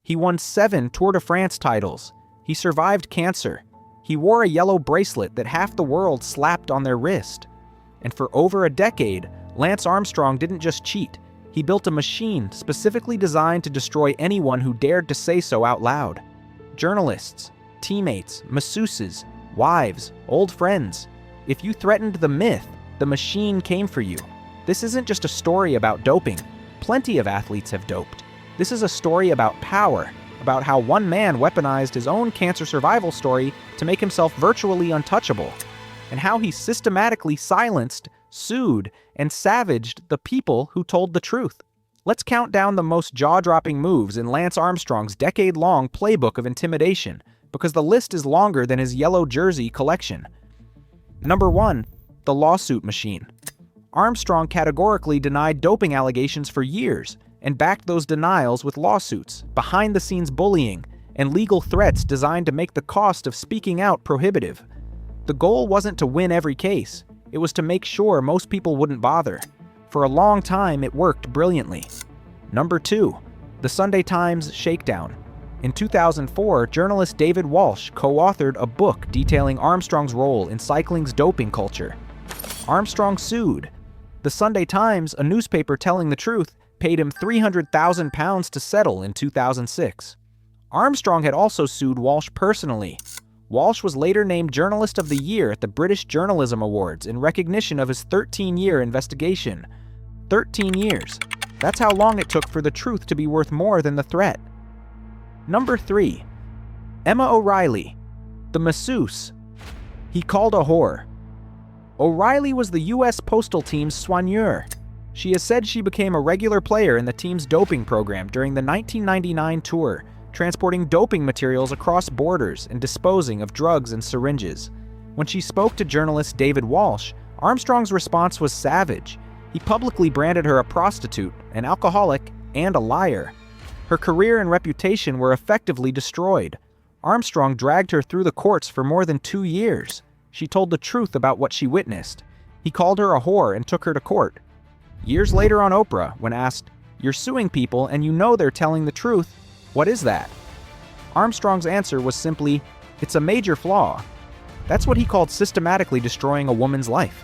He won 7 Tour de France titles. He survived cancer. He wore a yellow bracelet that half the world slapped on their wrist. And for over a decade, Lance Armstrong didn't just cheat. He built a machine specifically designed to destroy anyone who dared to say so out loud. Journalists, teammates, masseuses, wives, old friends. If you threatened the myth, the machine came for you. This isn't just a story about doping. Plenty of athletes have doped. This is a story about power, about how one man weaponized his own cancer survival story to make himself virtually untouchable, and how he systematically silenced, sued, and savaged the people who told the truth. Let's count down the most jaw-dropping moves in Lance Armstrong's decade-long playbook of intimidation, because the list is longer than his yellow jersey collection. Number 1. The lawsuit machine. Armstrong categorically denied doping allegations for years and backed those denials with lawsuits, behind-the-scenes bullying, and legal threats designed to make the cost of speaking out prohibitive. The goal wasn't to win every case. It was to make sure most people wouldn't bother. For a long time, it worked brilliantly. Number 2. The Sunday Times Shakedown. In 2004, journalist David Walsh co-authored a book detailing Armstrong's role in cycling's doping culture. Armstrong sued. The Sunday Times, a newspaper telling the truth, paid him £300,000 to settle in 2006. Armstrong had also sued Walsh personally. Walsh was later named Journalist of the Year at the British Journalism Awards in recognition of his 13-year investigation. 13 years. That's how long it took for the truth to be worth more than the threat. Number 3. Emma O'Reilly, the masseuse. He called a whore. O'Reilly was the U.S. Postal Team's soigneur. She has said she became a regular player in the team's doping program during the 1999 tour, transporting doping materials across borders and disposing of drugs and syringes. When she spoke to journalist David Walsh, Armstrong's response was savage. He publicly branded her a prostitute, an alcoholic, and a liar. Her career and reputation were effectively destroyed. Armstrong dragged her through the courts for more than 2 years. She told the truth about what she witnessed. He called her a whore and took her to court. Years later on Oprah, when asked, "You're suing people and you know they're telling the truth. What is that?" Armstrong's answer was simply, "It's a major flaw." That's what he called systematically destroying a woman's life.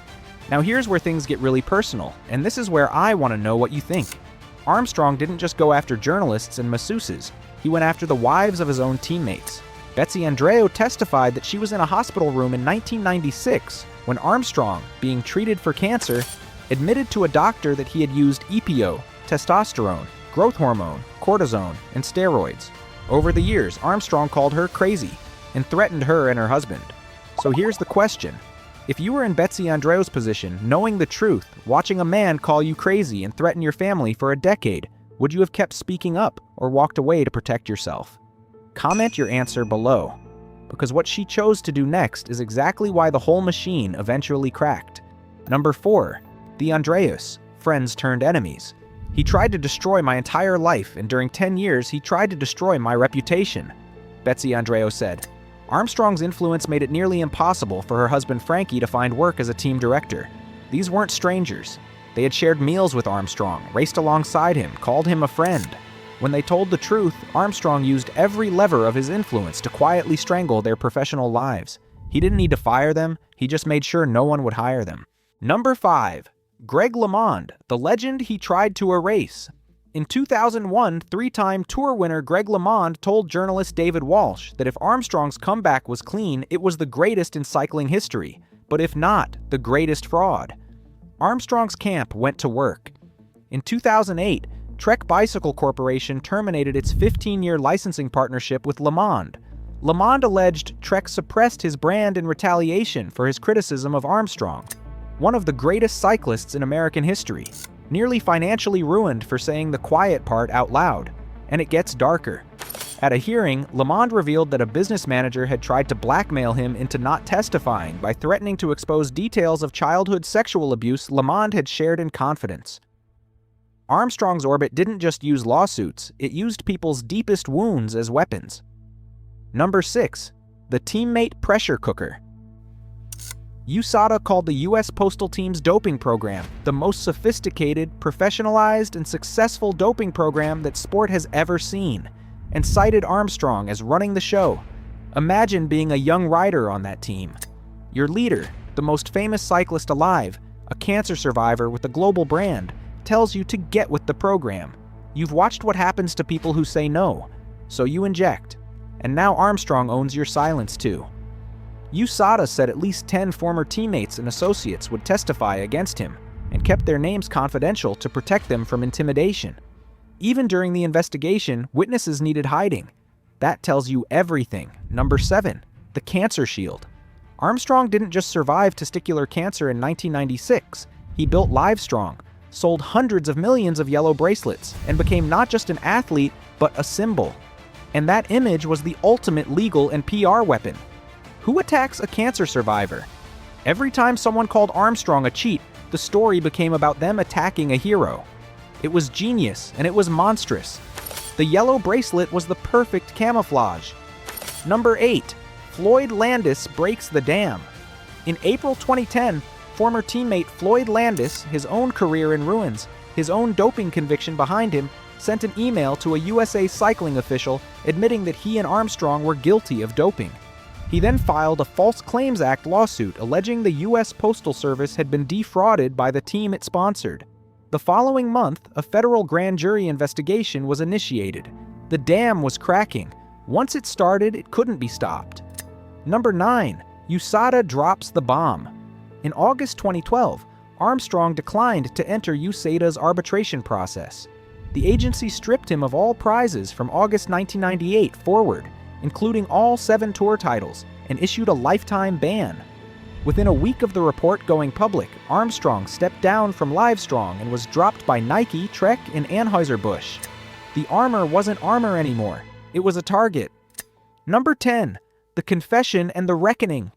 Now here's where things get really personal, and this is where I want to know what you think. Armstrong didn't just go after journalists and masseuses. He went after the wives of his own teammates. Betsy Andreu testified that she was in a hospital room in 1996 when Armstrong, being treated for cancer, admitted to a doctor that he had used EPO, testosterone, growth hormone, cortisone, and steroids. Over the years, Armstrong called her crazy and threatened her and her husband. So here's the question. If you were in Betsy Andreu's position, knowing the truth, watching a man call you crazy and threaten your family for a decade, would you have kept speaking up or walked away to protect yourself? Comment your answer below, because what she chose to do next is exactly why the whole machine eventually cracked. Number 4. The Andreus, friends turned enemies. He tried to destroy my entire life, and during 10 years, he tried to destroy my reputation, Betsy Andreu said. Armstrong's influence made it nearly impossible for her husband Frankie to find work as a team director. These weren't strangers. They had shared meals with Armstrong, raced alongside him, called him a friend. When they told the truth, Armstrong used every lever of his influence to quietly strangle their professional lives. He didn't need to fire them, he just made sure no one would hire them. Number 5. Greg LeMond, the legend he tried to erase. In 2001, 3-time Tour winner Greg LeMond told journalist David Walsh that if Armstrong's comeback was clean, it was the greatest in cycling history, but if not, the greatest fraud. Armstrong's camp went to work. In 2008, Trek Bicycle Corporation terminated its 15-year licensing partnership with LeMond. LeMond alleged Trek suppressed his brand in retaliation for his criticism of Armstrong, one of the greatest cyclists in American history, nearly financially ruined for saying the quiet part out loud. And it gets darker. At a hearing, LeMond revealed that a business manager had tried to blackmail him into not testifying by threatening to expose details of childhood sexual abuse LeMond had shared in confidence. Armstrong's orbit didn't just use lawsuits, it used people's deepest wounds as weapons. Number 6. The teammate pressure cooker. USADA called the U.S. Postal Team's doping program the most sophisticated, professionalized, and successful doping program that sport has ever seen. and cited Armstrong as running the show. Imagine being a young rider on that team. Your leader, the most famous cyclist alive, a cancer survivor with a global brand, tells you to get with the program. You've watched what happens to people who say no, so you inject. And now Armstrong owns your silence too. USADA said at least 10 former teammates and associates would testify against him and kept their names confidential to protect them from intimidation. Even during the investigation, witnesses needed hiding. That tells you everything. Number 7, the cancer shield. Armstrong didn't just survive testicular cancer in 1996. He built Livestrong, sold hundreds of millions of yellow bracelets, and became not just an athlete, but a symbol. And that image was the ultimate legal and PR weapon. Who attacks a cancer survivor? Every time someone called Armstrong a cheat, the story became about them attacking a hero. It was genius, and it was monstrous. The yellow bracelet was the perfect camouflage. Number 8, Floyd Landis breaks the dam. In April 2010, former teammate Floyd Landis, his own career in ruins, his own doping conviction behind him, sent an email to a USA cycling official admitting that he and Armstrong were guilty of doping. He then filed a False Claims Act lawsuit alleging the U.S. Postal Service had been defrauded by the team it sponsored. The following month, a federal grand jury investigation was initiated. The dam was cracking. Once it started, it couldn't be stopped. Number 9, USADA drops the bomb. In August 2012, Armstrong declined to enter USADA's arbitration process. The agency stripped him of all prizes from August 1998 forward, including all 7 tour titles, and issued a lifetime ban. Within a week of the report going public, Armstrong stepped down from Livestrong and was dropped by Nike, Trek, and Anheuser-Busch. The armor wasn't armor anymore. It was a target. Number 10, the confession and the reckoning.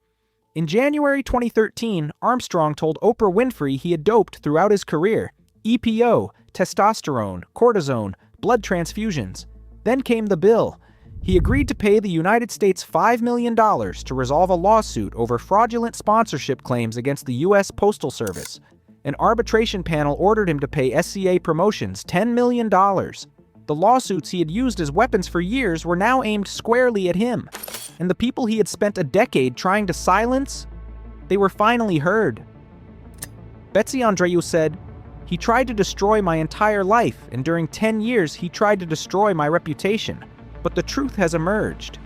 In January 2013, Armstrong told Oprah Winfrey he had doped throughout his career. EPO, testosterone, cortisone, blood transfusions. Then came the bill. He agreed to pay the United States $5 million to resolve a lawsuit over fraudulent sponsorship claims against the U.S. Postal Service. An arbitration panel ordered him to pay SCA Promotions $10 million. The lawsuits he had used as weapons for years were now aimed squarely at him. And the people he had spent a decade trying to silence, they were finally heard. Betsy Andreu said, "He tried to destroy my entire life, and during 10 years he tried to destroy my reputation. But the truth has emerged.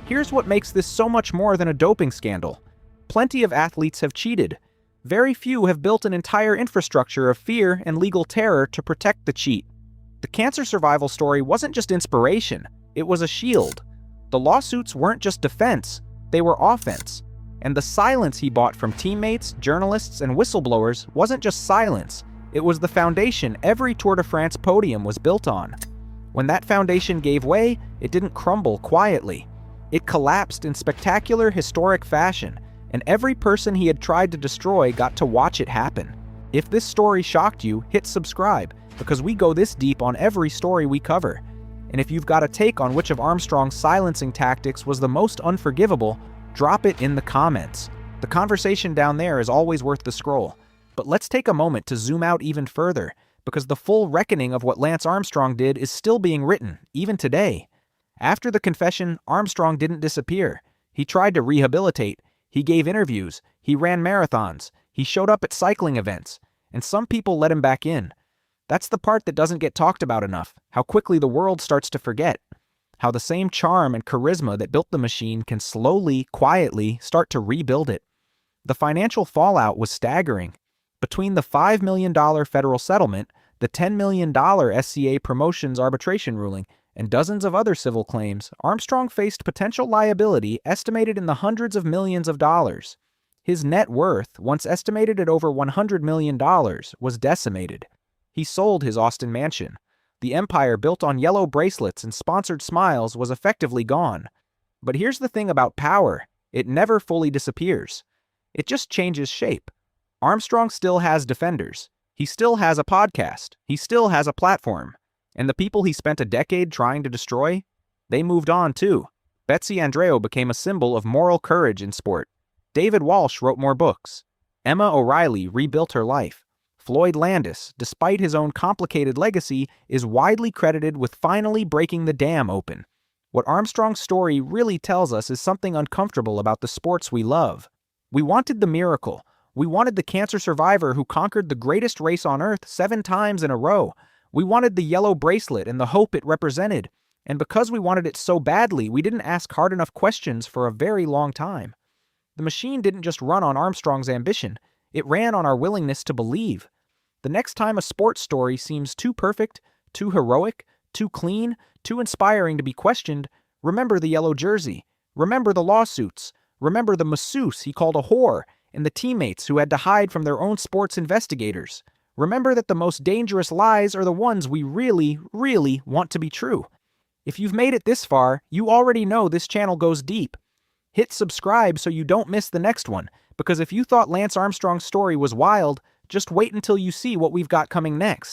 Here's what makes this so much more than a doping scandal. Plenty of athletes have cheated. Very few have built an entire infrastructure of fear and legal terror to protect the cheat. The cancer survival story wasn't just inspiration, it was a shield. The lawsuits weren't just defense, they were offense. And the silence he bought from teammates, journalists, and whistleblowers wasn't just silence, it was the foundation every Tour de France podium was built on. When that foundation gave way, it didn't crumble quietly. It collapsed in spectacular, historic fashion, and every person he had tried to destroy got to watch it happen. If this story shocked you, hit subscribe, because we go this deep on every story we cover. And if you've got a take on which of Armstrong's silencing tactics was the most unforgivable, drop it in the comments. The conversation down there is always worth the scroll. But let's take a moment to zoom out even further, because the full reckoning of what Lance Armstrong did is still being written, even today. After the confession, Armstrong didn't disappear. He tried to rehabilitate. He gave interviews. He ran marathons. He showed up at cycling events. And some people let him back in. That's the part that doesn't get talked about enough, how quickly the world starts to forget. How the same charm and charisma that built the machine can slowly, quietly start to rebuild it. The financial fallout was staggering. Between the $5 million federal settlement, the $10 million SCA Promotions arbitration ruling, and dozens of other civil claims, Armstrong faced potential liability estimated in the hundreds of millions of dollars. His net worth, once estimated at over $100 million, was decimated. He sold his Austin mansion. The empire built on yellow bracelets and sponsored smiles was effectively gone. But here's the thing about power. It never fully disappears. It just changes shape. Armstrong still has defenders. He still has a podcast. He still has a platform. And the people he spent a decade trying to destroy, they moved on too. Betsy Andreu became a symbol of moral courage in sport. David Walsh wrote more books. Emma O'Reilly rebuilt her life. Floyd Landis, despite his own complicated legacy, is widely credited with finally breaking the dam open. What Armstrong's story really tells us is something uncomfortable about the sports we love. We wanted the miracle. We wanted the cancer survivor who conquered the greatest race on Earth 7 times in a row. We wanted the yellow bracelet and the hope it represented. And because we wanted it so badly, we didn't ask hard enough questions for a very long time. The machine didn't just run on Armstrong's ambition, it ran on our willingness to believe. The next time a sports story seems too perfect, too heroic, too clean, too inspiring to be questioned, remember the yellow jersey, remember the lawsuits, remember the masseuse he called a whore, and the teammates who had to hide from their own sports investigators. Remember that the most dangerous lies are the ones we really, really want to be true. If you've made it this far, you already know this channel goes deep. Hit subscribe so you don't miss the next one, because if you thought Lance Armstrong's story was wild, just wait until you see what we've got coming next.